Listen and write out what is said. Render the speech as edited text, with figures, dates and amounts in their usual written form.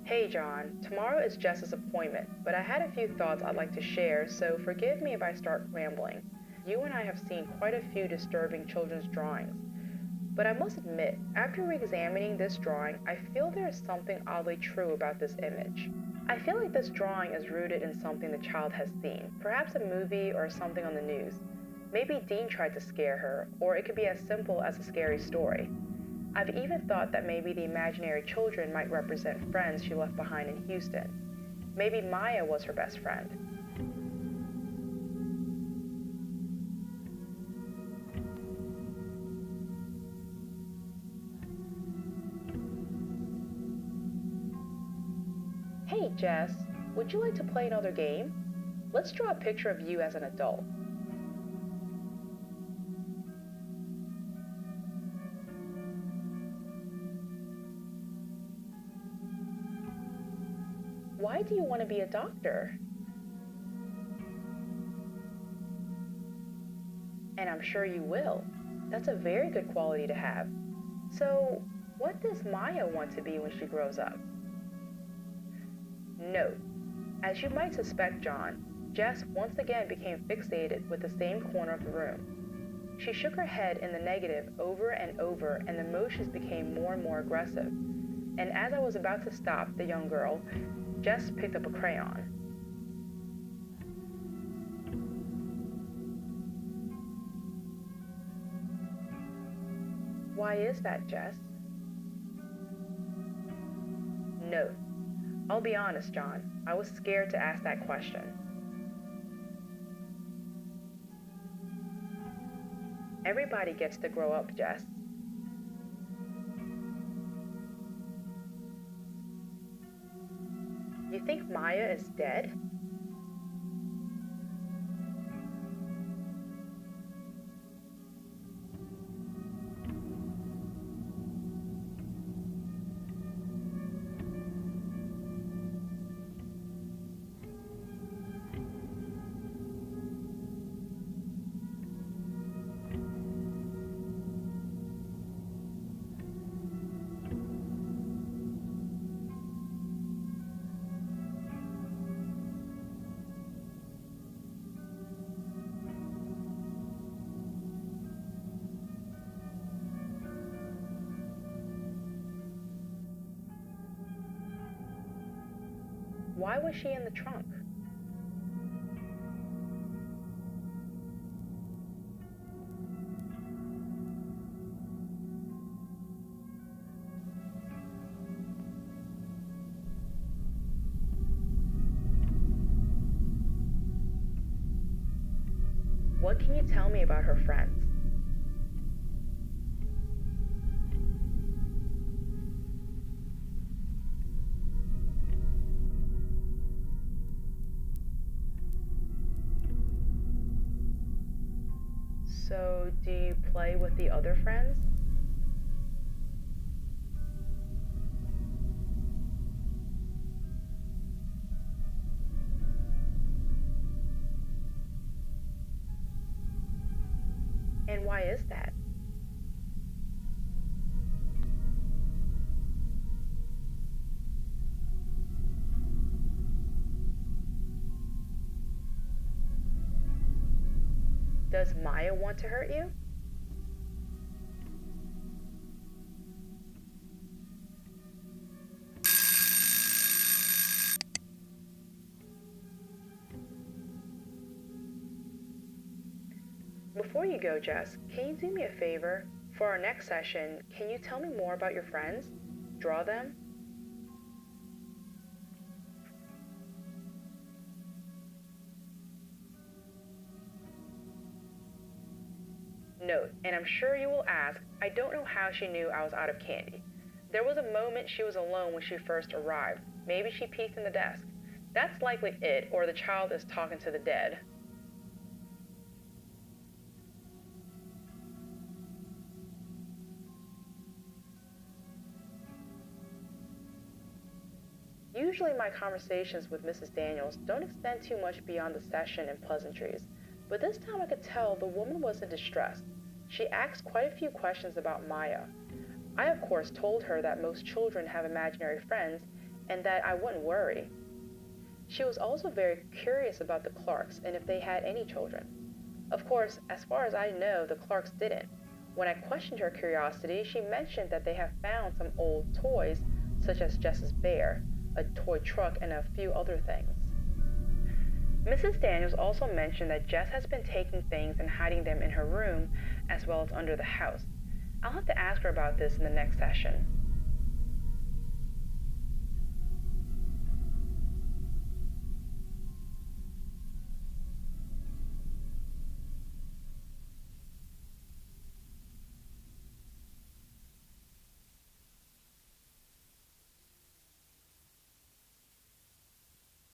Hey John, tomorrow is Jess's appointment, but I had a few thoughts I'd like to share, so forgive me if I start rambling. You and I have seen quite a few disturbing children's drawings, but I must admit, after re-examining this drawing, I feel there is something oddly true about this image. I feel like this drawing is rooted in something the child has seen, perhaps a movie or something on the news. Maybe Dean tried to scare her, or it could be as simple as a scary story. I've even thought that maybe the imaginary children might represent friends she left behind in Houston. Maybe Maya was her best friend. Hey Jess, would you like to play another game? Let's draw a picture of you as an adult. Why do you want to be a doctor? And I'm sure you will. That's a very good quality to have. So, what does Maya want to be when she grows up? Note, as you might suspect, John, Jess once again became fixated with the same corner of the room. She shook her head in the negative over and over, and the motions became more and more aggressive. And as I was about to stop the young girl, Jess picked up a crayon. Why is that, Jess? Note, I'll be honest, John, I was scared to ask that question. Everybody gets to grow up, Jess. You think Maya is dead? Why was she in the trunk? What can you tell me about her friends? So, do you play with the other friends? And why is that? Does Maya want to hurt you? Before you go, Jess, can you do me a favor? For our next session, can you tell me more about your friends? Draw them? Note, and I'm sure you will ask, I don't know how she knew I was out of candy. There was a moment she was alone when she first arrived. Maybe she peeked in the desk. That's likely it, or the child is talking to the dead. Usually my conversations with Mrs. Daniels don't extend too much beyond the session and pleasantries, but this time I could tell the woman was in distress. She asked quite a few questions about Maya. I of course told her that most children have imaginary friends, and that I wouldn't worry. She was also very curious about the Clarks and if they had any children. Of course, as far as I know, the Clarks didn't. When I questioned her curiosity, she mentioned that they have found some old toys, such as Jess's bear, a toy truck, and a few other things. Mrs. Daniels also mentioned that Jess has been taking things and hiding them in her room as well as under the house. I'll have to ask her about this in the next session.